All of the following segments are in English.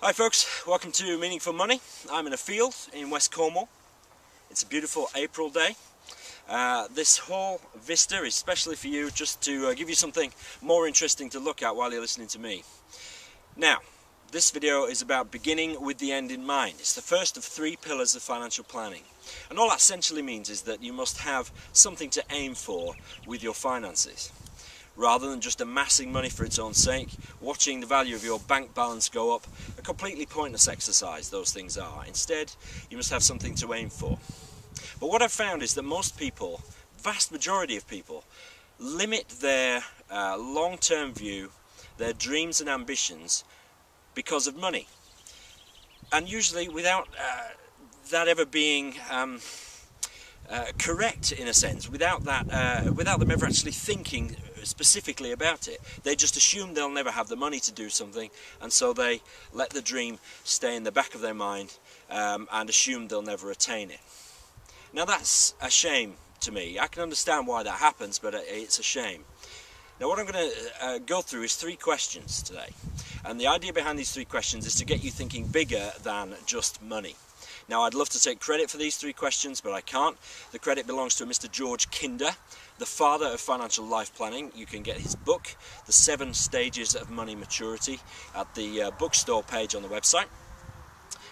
Hi folks, welcome to Meaningful Money. I'm in a field in West Cornwall. It's a beautiful April day. This whole vista is especially for you, just to give you something more interesting to look at while you're listening to me. Now, this video is about beginning with the end in mind. It's the first of 3 pillars of financial planning. And all that essentially means is that you must have something to aim for with your finances. Rather than just amassing money for its own sake, watching the value of your bank balance go up, a completely pointless exercise those things are. Instead, you must have something to aim for. But what I've found is that most people, vast majority of people, limit their long-term view, their dreams and ambitions because of money. And usually without that ever being correct in a sense, without them ever actually thinking specifically about it. They just assume they'll never have the money to do something, and so they let the dream stay in the back of their mind and assume they'll never attain it. Now that's a shame to me. I can understand why that happens, but it's a shame. Now what I'm going to go through is 3 questions today, and the idea behind these 3 questions is to get you thinking bigger than just money. Now I'd love to take credit for these 3 questions, but I can't. The credit belongs to Mr. George Kinder, the father of financial life planning. You can get his book, The 7 Stages of Money Maturity, at the bookstore page on the website.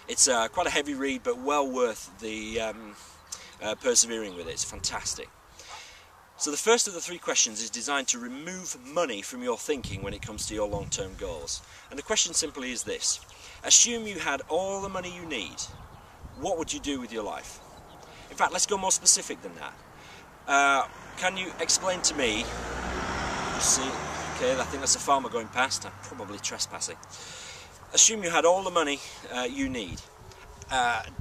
It's quite a heavy read, but well worth the persevering with it. It's fantastic. So the first of the 3 questions is designed to remove money from your thinking when it comes to your long-term goals. And the question simply is this: assume you had all the money you need. What would you do with your life? In fact, let's go more specific than that. Can you explain to me, see, okay, I think that's a farmer going past, I'm probably trespassing. Assume you had all the money you need.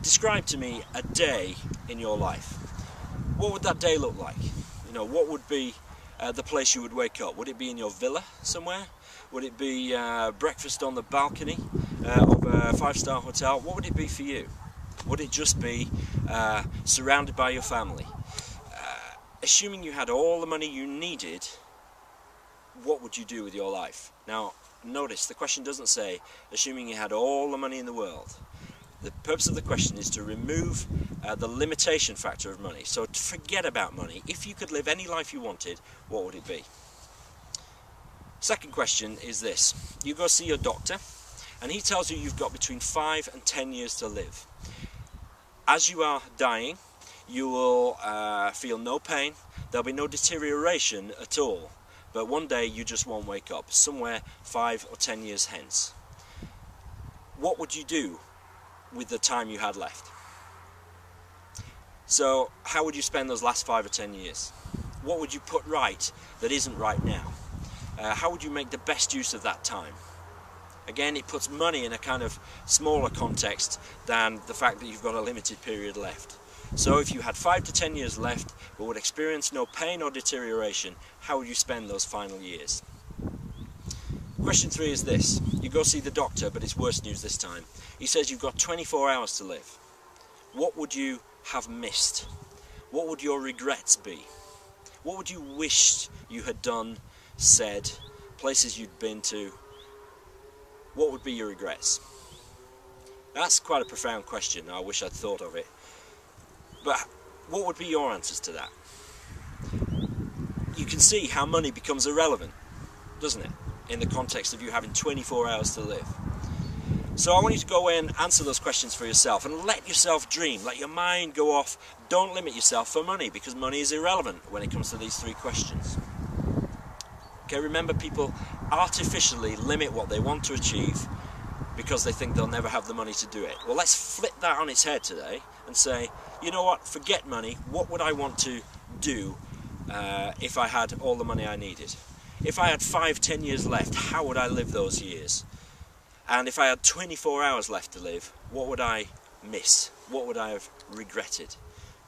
Describe to me a day in your life. What would that day look like? You know, what would be the place you would wake up? Would it be in your villa somewhere? Would it be breakfast on the balcony of a 5-star hotel? What would it be for you? Would it just be surrounded by your family? Assuming you had all the money you needed, what would you do with your life? Now, notice the question doesn't say, assuming you had all the money in the world. The purpose of the question is to remove the limitation factor of money. So to forget about money. If you could live any life you wanted, what would it be? Second question is this. You go see your doctor, and he tells you you've got between 5 and 10 years to live. As you are dying, you will feel no pain, there'll be no deterioration at all, but one day you just won't wake up, somewhere 5 or 10 years hence. What would you do with the time you had left? So how would you spend those last 5 or 10 years? What would you put right that isn't right now? How would you make the best use of that time? Again, it puts money in a kind of smaller context than the fact that you've got a limited period left. So if you had 5 to 10 years left but would experience no pain or deterioration, how would you spend those final years? Question 3 is this. You go see the doctor, but it's worse news this time. He says you've got 24 hours to live. What would you have missed? What would your regrets be? What would you wish you had done, said, places you'd been to? What would be your regrets? That's quite a profound question. I wish I'd thought of it. But what would be your answers to that? You can see how money becomes irrelevant, doesn't it? In the context of you having 24 hours to live. So I want you to go away and answer those questions for yourself and let yourself dream, let your mind go off. Don't limit yourself for money, because money is irrelevant when it comes to these 3 questions. Okay, remember, people artificially limit what they want to achieve because they think they'll never have the money to do it. Well, let's flip that on its head today and say, you know what, forget money. What would I want to do if I had all the money I needed? If I had 5, 10 years left, how would I live those years? And if I had 24 hours left to live, what would I miss? What would I have regretted?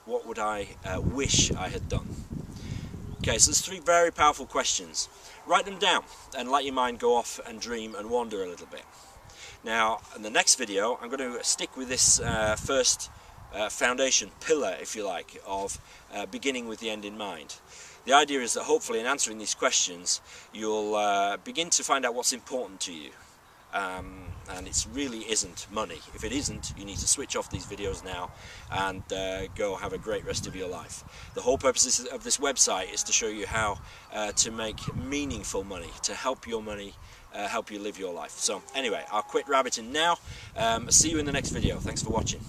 What would I wish I had done? Okay, so there's 3 very powerful questions. Write them down and let your mind go off and dream and wander a little bit. Now, in the next video, I'm going to stick with this first foundation pillar, if you like, of beginning with the end in mind. The idea is that hopefully in answering these questions, you'll begin to find out what's important to you. and it really isn't money. If it isn't, you need to switch off these videos now and go have a great rest of your life. The whole purpose of this website is to show you how to make meaningful money, to help your money help you live your life. So anyway, I'll quit rabbiting now. See you in the next video. Thanks for watching.